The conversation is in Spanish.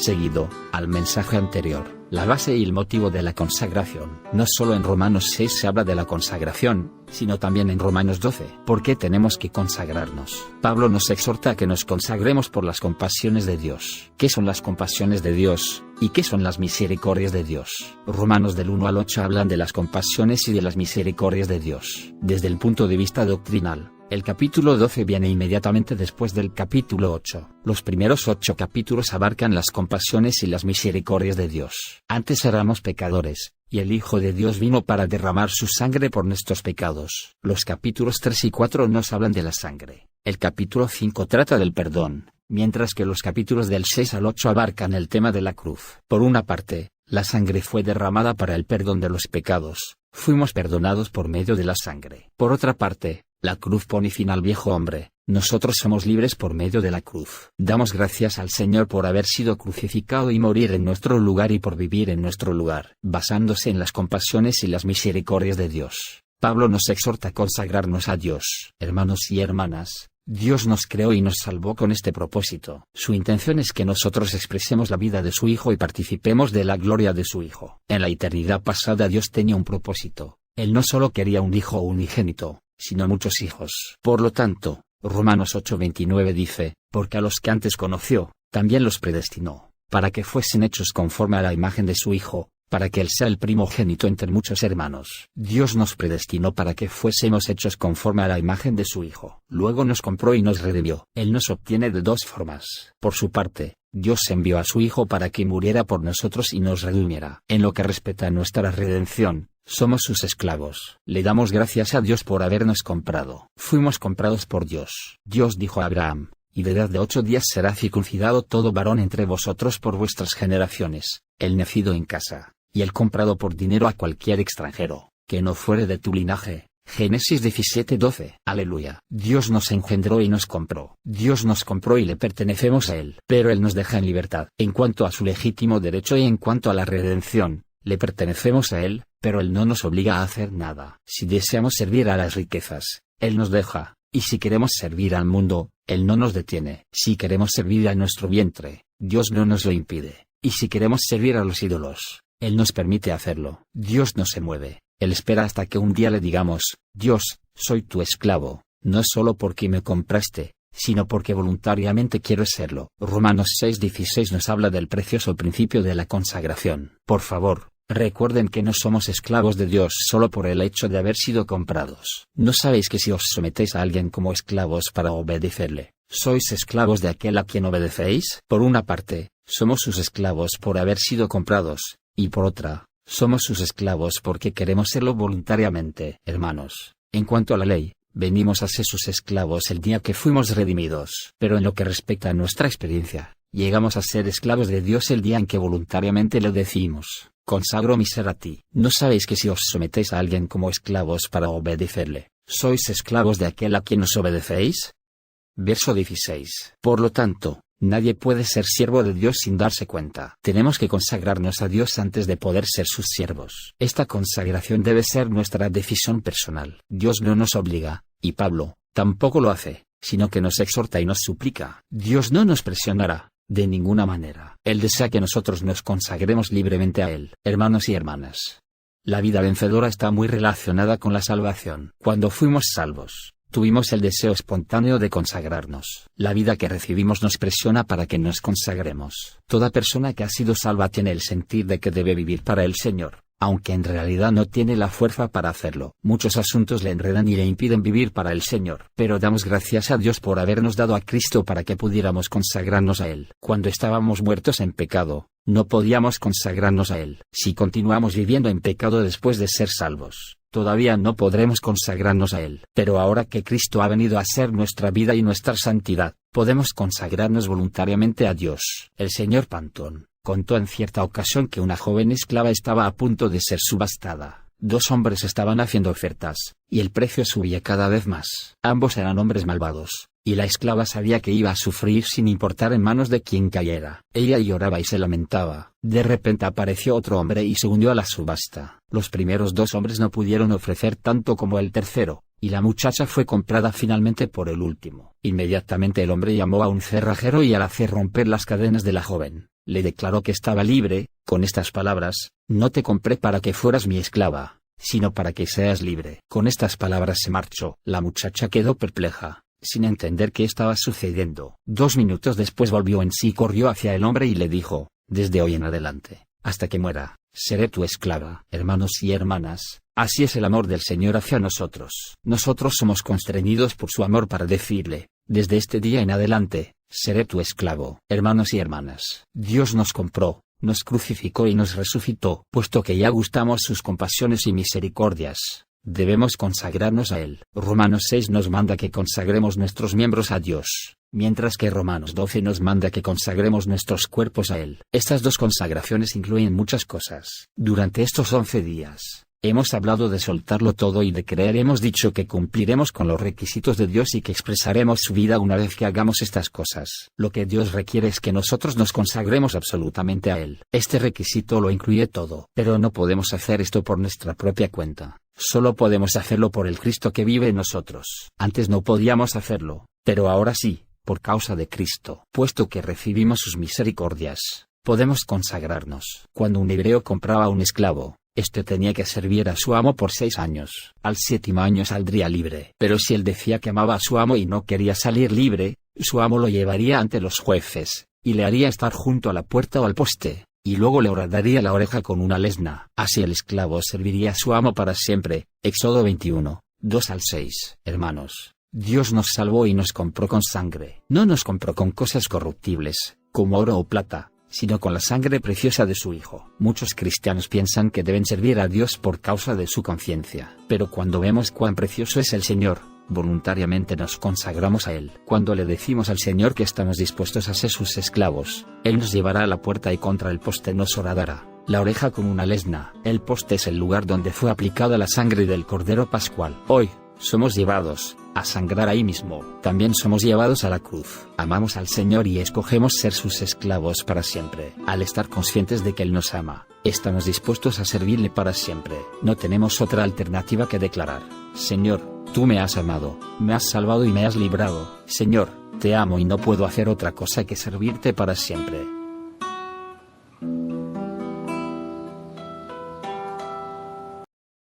Seguido, al mensaje anterior, la base y el motivo de la consagración. No solo en Romanos 6 se habla de la consagración, sino también en Romanos 12. ¿Por qué tenemos que consagrarnos? Pablo nos exhorta a que nos consagremos por las compasiones de Dios. ¿Qué son las compasiones de Dios? ¿Y qué son las misericordias de Dios? Romanos del 1 al 8 hablan de las compasiones y de las misericordias de Dios. Desde el punto de vista doctrinal, el capítulo 12 viene inmediatamente después del capítulo 8. Los primeros 8 capítulos abarcan las compasiones y las misericordias de Dios. Antes éramos pecadores, y el Hijo de Dios vino para derramar su sangre por nuestros pecados. Los capítulos 3 y 4 nos hablan de la sangre. El capítulo 5 trata del perdón, mientras que los capítulos del 6 al 8 abarcan el tema de la cruz. Por una parte, la sangre fue derramada para el perdón de los pecados. Fuimos perdonados por medio de la sangre. Por otra parte, la cruz pone fin al viejo hombre. Nosotros somos libres por medio de la cruz. Damos gracias al Señor por haber sido crucificado y morir en nuestro lugar y por vivir en nuestro lugar. Basándose en las compasiones y las misericordias de Dios, Pablo nos exhorta a consagrarnos a Dios. Hermanos y hermanas, Dios nos creó y nos salvó con este propósito. Su intención es que nosotros expresemos la vida de su Hijo y participemos de la gloria de su Hijo. En la eternidad pasada Dios tenía un propósito. Él no solo quería un hijo unigénito, sino muchos hijos. Por lo tanto, Romanos 8:29 dice, porque a los que antes conoció, también los predestinó, para que fuesen hechos conforme a la imagen de su Hijo, para que Él sea el primogénito entre muchos hermanos. Dios nos predestinó para que fuésemos hechos conforme a la imagen de su Hijo. Luego nos compró y nos redimió. Él nos obtiene de dos formas. Por su parte, Dios envió a su Hijo para que muriera por nosotros y nos redimiera. En lo que respecta a nuestra redención, somos sus esclavos. Le damos gracias a Dios por habernos comprado. Fuimos comprados por Dios. Dios dijo a Abraham, y de edad de 8 días será circuncidado todo varón entre vosotros por vuestras generaciones, el nacido en casa, y el comprado por dinero a cualquier extranjero, que no fuere de tu linaje. Génesis 17:12. Aleluya. Dios nos engendró y nos compró. Dios nos compró y le pertenecemos a Él. Pero Él nos deja en libertad. En cuanto a su legítimo derecho y en cuanto a la redención, le pertenecemos a Él, pero Él no nos obliga a hacer nada. Si deseamos servir a las riquezas, Él nos deja, y si queremos servir al mundo, Él no nos detiene. Si queremos servir a nuestro vientre, Dios no nos lo impide. Y si queremos servir a los ídolos, Él nos permite hacerlo. Dios no se mueve. Él espera hasta que un día le digamos, Dios, soy tu esclavo, no solo porque me compraste, sino porque voluntariamente quiero serlo. Romanos 6:16 nos habla del precioso principio de la consagración. Por favor, recuerden que no somos esclavos de Dios solo por el hecho de haber sido comprados. ¿No sabéis que si os sometéis a alguien como esclavos para obedecerle, sois esclavos de aquel a quien obedecéis? Por una parte, somos sus esclavos por haber sido comprados, y por otra, somos sus esclavos porque queremos serlo voluntariamente. Hermanos, en cuanto a la ley, venimos a ser sus esclavos el día que fuimos redimidos. Pero en lo que respecta a nuestra experiencia, llegamos a ser esclavos de Dios el día en que voluntariamente le decimos, consagro mi ser a ti. ¿No sabéis que si os sometéis a alguien como esclavos para obedecerle, sois esclavos de aquel a quien os obedecéis? Verso 16. Por lo tanto, nadie puede ser siervo de Dios sin darse cuenta. Tenemos que consagrarnos a Dios antes de poder ser sus siervos. Esta consagración debe ser nuestra decisión personal. Dios no nos obliga, y Pablo tampoco lo hace, sino que nos exhorta y nos suplica. Dios no nos presionará, de ninguna manera. Él desea que nosotros nos consagremos libremente a Él. Hermanos y hermanas, la vida vencedora está muy relacionada con la salvación. Cuando fuimos salvos, tuvimos el deseo espontáneo de consagrarnos. La vida que recibimos nos presiona para que nos consagremos. Toda persona que ha sido salva tiene el sentir de que debe vivir para el Señor, aunque en realidad no tiene la fuerza para hacerlo. Muchos asuntos le enredan y le impiden vivir para el Señor. Pero damos gracias a Dios por habernos dado a Cristo para que pudiéramos consagrarnos a Él. Cuando estábamos muertos en pecado, no podíamos consagrarnos a Él. Si continuamos viviendo en pecado después de ser salvos, todavía no podremos consagrarnos a Él. Pero ahora que Cristo ha venido a ser nuestra vida y nuestra santidad, podemos consagrarnos voluntariamente a Dios. El señor Pantón contó en cierta ocasión que una joven esclava estaba a punto de ser subastada. 2 hombres estaban haciendo ofertas, y el precio subía cada vez más. Ambos eran hombres malvados, y la esclava sabía que iba a sufrir sin importar en manos de quien cayera. Ella lloraba y se lamentaba. De repente apareció otro hombre y se unió a la subasta. Los primeros 2 hombres no pudieron ofrecer tanto como el tercero, y la muchacha fue comprada finalmente por el último. Inmediatamente el hombre llamó a un cerrajero y al hacer romper las cadenas de la joven, le declaró que estaba libre, con estas palabras: no te compré para que fueras mi esclava, sino para que seas libre. Con estas palabras se marchó. La muchacha quedó perpleja, sin entender qué estaba sucediendo. 2 minutos después volvió en sí y corrió hacia el hombre y le dijo: desde hoy en adelante, hasta que muera, seré tu esclava. Hermanos y hermanas, así es el amor del Señor hacia nosotros. Nosotros somos constreñidos por su amor para decirle: desde este día en adelante, seré tu esclavo. Hermanos y hermanas, Dios nos compró, nos crucificó y nos resucitó. Puesto que ya gustamos sus compasiones y misericordias, debemos consagrarnos a Él. Romanos 6 nos manda que consagremos nuestros miembros a Dios, mientras que Romanos 12 nos manda que consagremos nuestros cuerpos a Él. Estas 2 consagraciones incluyen muchas cosas. Durante estos 11 días, hemos hablado de soltarlo todo y de creer. Hemos dicho que cumpliremos con los requisitos de Dios y que expresaremos su vida una vez que hagamos estas cosas. Lo que Dios requiere es que nosotros nos consagremos absolutamente a Él. Este requisito lo incluye todo. Pero no podemos hacer esto por nuestra propia cuenta. Solo podemos hacerlo por el Cristo que vive en nosotros. Antes no podíamos hacerlo, pero ahora sí, por causa de Cristo. Puesto que recibimos sus misericordias, podemos consagrarnos. Cuando un hebreo compraba a un esclavo, este tenía que servir a su amo por 6 años. Al 7º año saldría libre. Pero si él decía que amaba a su amo y no quería salir libre, su amo lo llevaría ante los jueces, y le haría estar junto a la puerta o al poste, y luego le horadaría la oreja con una lesna. Así el esclavo serviría a su amo para siempre. Éxodo 21, 2-6. Hermanos, Dios nos salvó y nos compró con sangre. No nos compró con cosas corruptibles, como oro o plata, sino con la sangre preciosa de su Hijo. Muchos cristianos piensan que deben servir a Dios por causa de su conciencia. Pero cuando vemos cuán precioso es el Señor, voluntariamente nos consagramos a Él. Cuando le decimos al Señor que estamos dispuestos a ser sus esclavos, Él nos llevará a la puerta y contra el poste nos horadará la oreja con una lesna. El poste es el lugar donde fue aplicada la sangre del Cordero Pascual. Hoy, somos llevados a sangrar ahí mismo. También somos llevados a la cruz. Amamos al Señor y escogemos ser sus esclavos para siempre. Al estar conscientes de que Él nos ama, estamos dispuestos a servirle para siempre. No tenemos otra alternativa que declarar: Señor, tú me has amado, me has salvado y me has librado. Señor, te amo y no puedo hacer otra cosa que servirte para siempre.